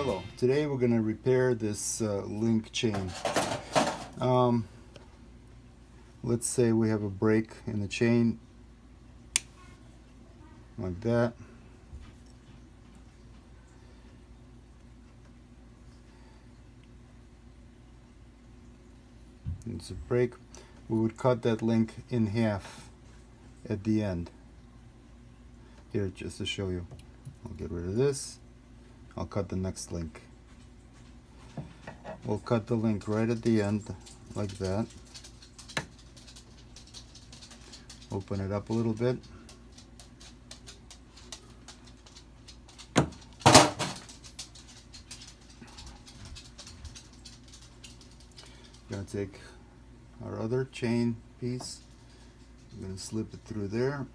Hello, today we're going to repair this link chain. Let's say we have a break in the chain like that. It's a break. We would cut that link in half at the end. Here, just to show you. I'll get rid of this. I'll cut the next link. We'll cut the link right at the end like that. Open it up a little bit. Gonna take our other chain piece. I'm gonna slip it through there.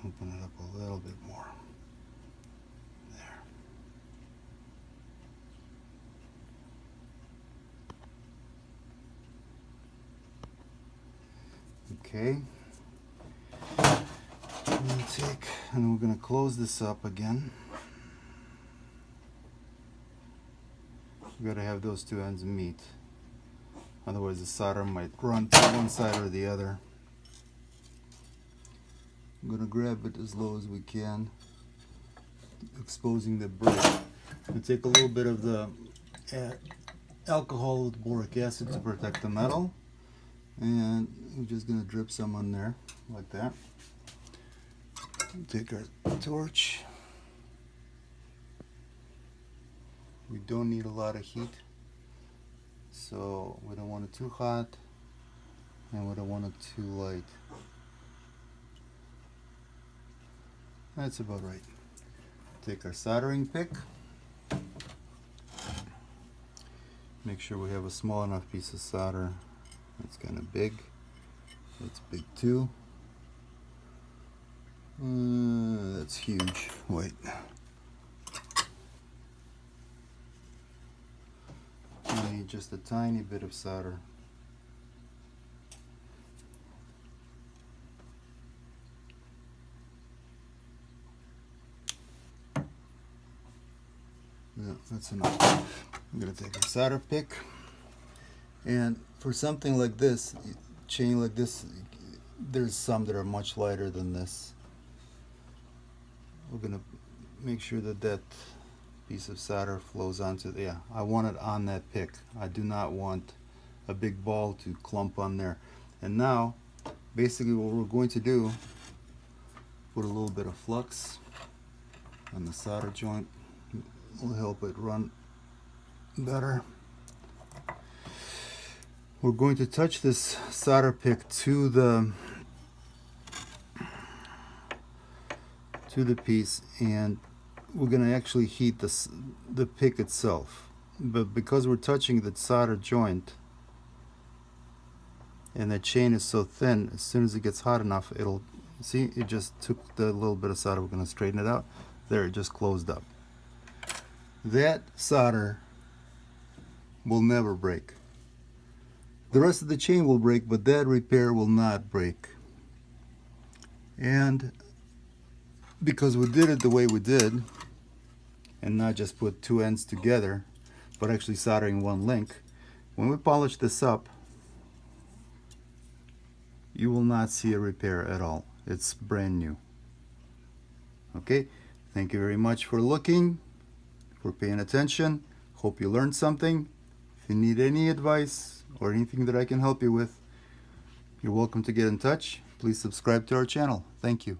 Open it up a little bit more. There. Okay. And we're going to close this up again. You got to have those two ends meet. Otherwise the solder might run to one side or the other. I'm going to grab it as low as we can, exposing the break. We take a little bit of the alcohol with boric acid to protect the metal, and we're just going to drip some on there like that. Take our torch. We don't need a lot of heat, so we don't want it too hot and we don't want it too light. That's about right. Take our soldering pick. Make sure we have a small enough piece of solder. That's kind of big. That's big too. That's huge. Wait. I need just a tiny bit of solder. Yeah, that's enough. I'm going to take a solder pick, and for something like this, chain like this, there's some that are much lighter than this. We're going to make sure that that piece of solder flows onto the, yeah, I want it on that pick. I do not want a big ball to clump on there. And now, basically what we're going to do, put a little bit of flux on the solder joint. Will help it run better. We're going to touch this solder pick to the piece, and we're going to actually heat the pick itself. But because we're touching the solder joint and the chain is so thin, as soon as it gets hot enough, it'll, see, it just took the little bit of solder. We're going to straighten it out. There, it just closed up. That solder will never break. The rest of the chain will break, but that repair will not break. And because we did it the way we did, and not just put two ends together, but actually soldering one link, when we polish this up, you will not see a repair at all. It's brand new. Okay, thank you very much for looking, for paying attention. Hope you learned something. If you need any advice or anything that I can help you with, you're welcome to get in touch. Please subscribe to our channel. Thank you.